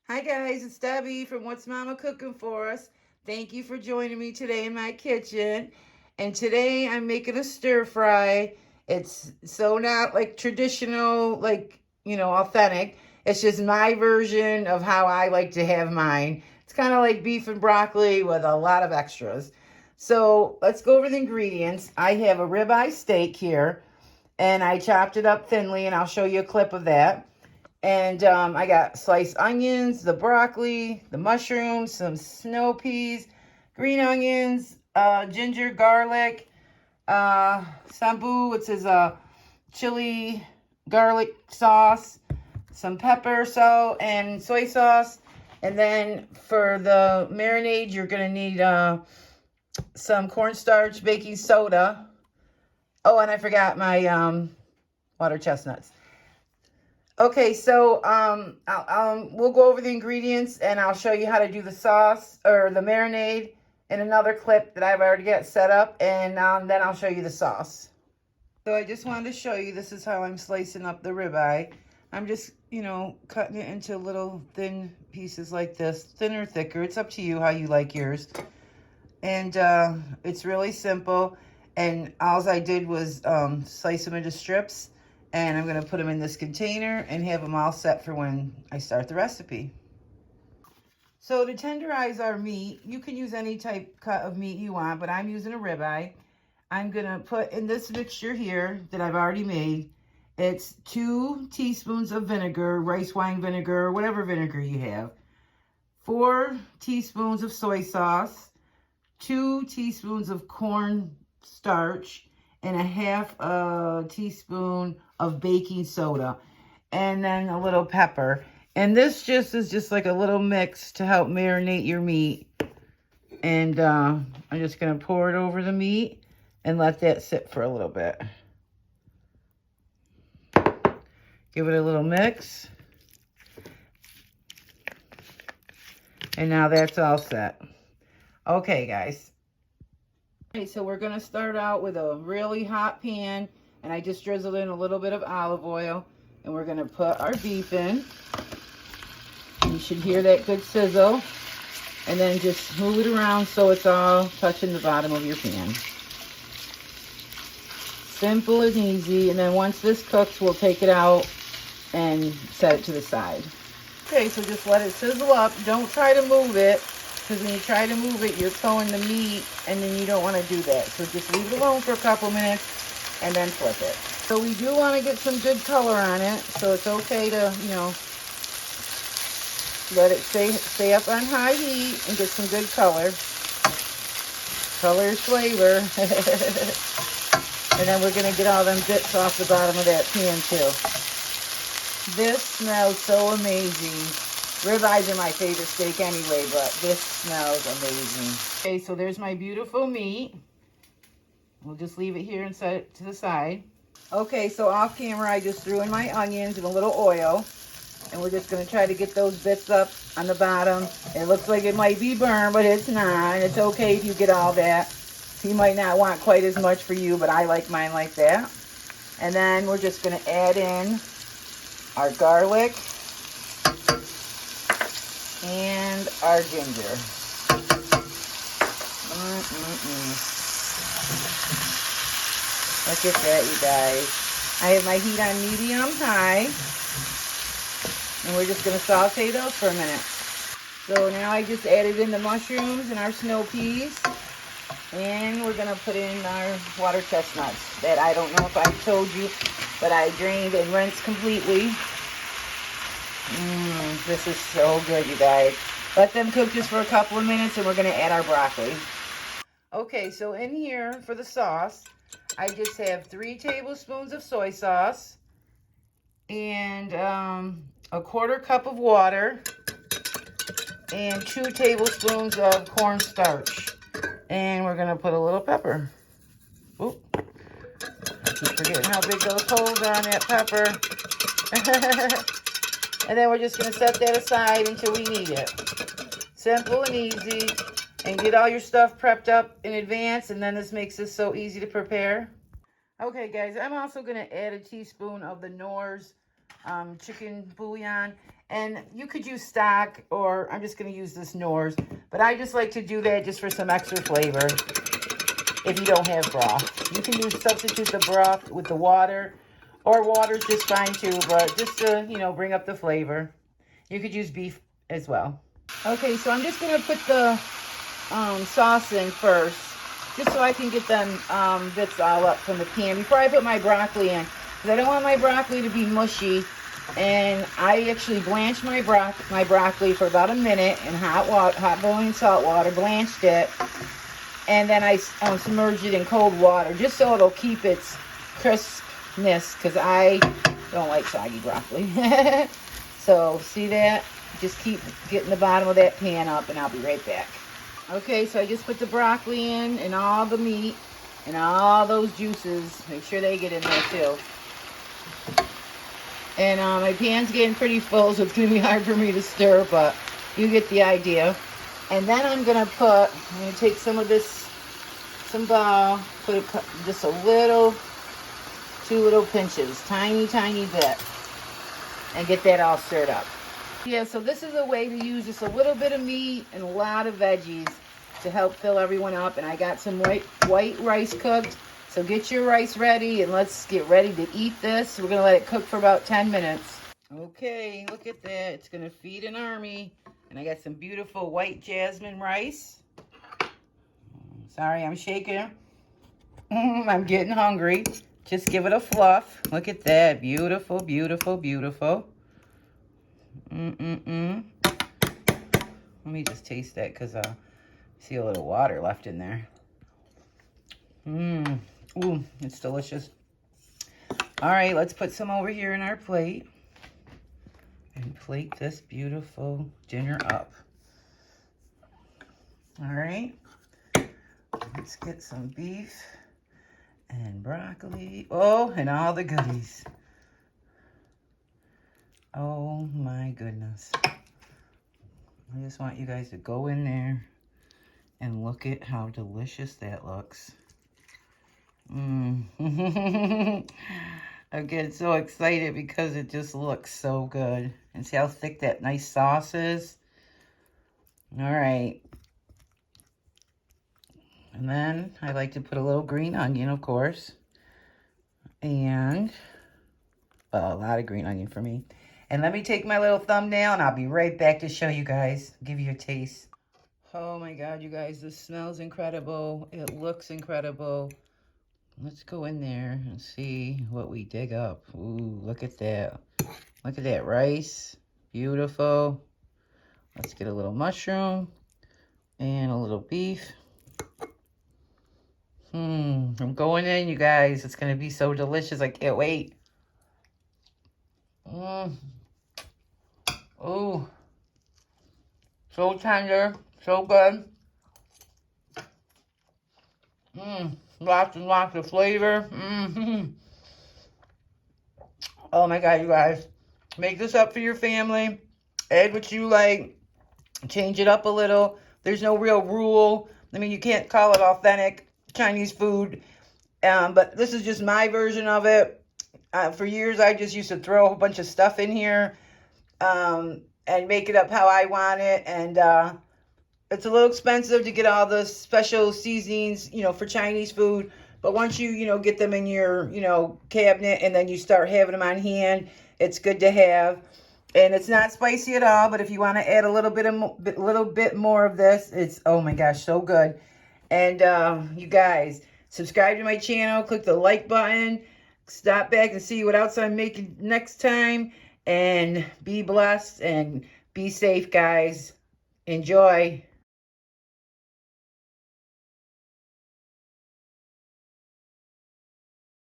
Hi guys, it's Debbie from What's Mama Cooking For Us. Thank you for joining me today in my kitchen. And today I'm making a stir fry. It's so not like traditional, like, authentic. It's just my version of how I like to have mine. It's kind of like beef and broccoli with a lot of extras. So let's go over the ingredients. I have a ribeye steak here and I chopped it up thinly, and I'll show you a clip of that. And I got sliced onions, the broccoli, the mushrooms, some snow peas, green onions, ginger, garlic, sambu, which is a chili garlic sauce, some pepper, salt, and soy sauce. And then for the marinade, you're going to need some cornstarch, baking soda. Oh, and I forgot my water chestnuts. Okay, so we'll go over the ingredients and I'll show you how to do the sauce or the marinade in another clip that I've already got set up, and then I'll show you the sauce. So I just wanted to show you, this is how I'm slicing up the ribeye. I'm just, cutting it into little thin pieces like this, thinner or thicker. It's up to you how you like yours. And it's really simple. And all I did was slice them into strips. And I'm going to put them in this container and have them all set for when I start the recipe. So to tenderize our meat, you can use any type cut of meat you want, but I'm using a ribeye. I'm going to put in this mixture here that I've already made. It's 2 teaspoons of vinegar, rice wine vinegar, or whatever vinegar you have. 4 teaspoons of soy sauce, 2 teaspoons of corn starch, and a half a teaspoon of baking soda, and then a little pepper. And this is just like a little mix to help marinate your meat. And I'm just going to pour it over the meat and let that sit for a little bit. Give it a little mix. And now that's all set. Okay, guys. Okay, so we're going to start out with a really hot pan, and I just drizzled in a little bit of olive oil, and we're going to put our beef in. You should hear that good sizzle, and then just move it around so it's all touching the bottom of your pan. Simple and easy. And then once this cooks, we'll take it out and set it to the side. Okay, so just let it sizzle up. Don't try to move it, because when you try to move it, you're throwing the meat, and then you don't want to do that. So just leave it alone for a couple minutes and then flip it. So we do want to get some good color on it, so it's okay to, let it stay up on high heat and get some good color. Color is flavor. And then we're going to get all them bits off the bottom of that pan too. This smells so amazing. Ribeyes are my favorite steak anyway, but this smells amazing. Okay, so there's my beautiful meat. We'll just leave it here and set it to the side. Okay, so off camera, I just threw in my onions and a little oil. And we're just going to try to get those bits up on the bottom. It looks like it might be burned, but it's not. And it's okay if you get all that. You might not want quite as much for you, but I like mine like that. And then we're just going to add in our garlic and our ginger. Look at that, you guys. I have my heat on medium-high. And we're just going to saute those for a minute. So now I just added in the mushrooms and our snow peas. And we're going to put in our water chestnuts that I don't know if I told you, but I drained and rinsed completely. This is so good, you guys. Let them cook just for a couple of minutes, and we're going to add our broccoli. Okay, so in here for the sauce, I just have 3 tablespoons of soy sauce and a quarter cup of water and 2 tablespoons of cornstarch. And we're going to put a little pepper. Oop. I keep forgetting how big those holes are on that pepper. And then we're just going to set that aside until we need it. Simple and easy. And get all your stuff prepped up in advance. And then this makes this so easy to prepare. Okay, guys, I'm also going to add a teaspoon of the Knorr's chicken bouillon. And you could use stock, or I'm just going to use this Knorr's. But I just like to do that just for some extra flavor if you don't have broth. You can substitute the broth with the water, or water's just fine too, but just to, you know, bring up the flavor. You could use beef as well. Okay, so I'm just going to put the sauce in first, just so I can get them bits all up from the pan before I put my broccoli in. Because I don't want my broccoli to be mushy. And I actually blanched my broccoli for about a minute in hot boiling salt water, blanched it. And then I submerged it in cold water, just so it'll keep its crispness, because I don't like soggy broccoli. So, see that? Just keep getting the bottom of that pan up, and I'll be right back. Okay, so I just put the broccoli in, and all the meat, and all those juices. Make sure they get in there too. And my pan's getting pretty full, so it's going to be hard for me to stir, but you get the idea. And then I'm going to take some of this, put just a little, 2 little pinches, tiny bit, and get that all stirred up. Yeah, so this is a way to use just a little bit of meat and a lot of veggies to help fill everyone up. And I got some white rice cooked. So get your rice ready and let's get ready to eat this. We're going to let it cook for about 10 minutes. Okay, look at that. It's going to feed an army. And I got some beautiful white jasmine rice. Sorry, I'm shaking. I'm getting hungry. Just give it a fluff. Look at that. Beautiful, beautiful, beautiful. Let me just taste that because I see a little water left in there. Ooh, it's delicious. All right, let's put some over here in our plate and plate this beautiful dinner up. All right, let's get some beef and broccoli. Oh, and all the goodies. Oh my goodness. I just want you guys to go in there and look at how delicious that looks. I'm getting so excited because it just looks so good. And see how thick that nice sauce is? All right. And then I like to put a little green onion, of course. And a lot of green onion for me. And let me take my little thumbnail and I'll be right back to show you guys, give you a taste. Oh my God, you guys, this smells incredible. It looks incredible. Let's go in there and see what we dig up. Ooh, look at that. Look at that rice. Beautiful. Let's get a little mushroom and a little beef. I'm going in, you guys. It's going to be so delicious. I can't wait. Ooh. So tender. So good. Lots and lots of flavor. Oh my God, you guys. Make this up for your family. Add what you like. Change it up a little. There's no real rule. I mean, you can't call it authentic Chinese food. But this is just my version of it. For years, I just used to throw a whole bunch of stuff in here. And make it up how I want it. And it's a little expensive to get all the special seasonings, for Chinese food. But once you, get them in your, cabinet and then you start having them on hand, it's good to have. And it's not spicy at all. But if you want to add a little bit more of this, it's, oh my gosh, so good. And you guys, subscribe to my channel. Click the like button. Stop back and see what else I'm making next time. And be blessed and be safe, guys. Enjoy.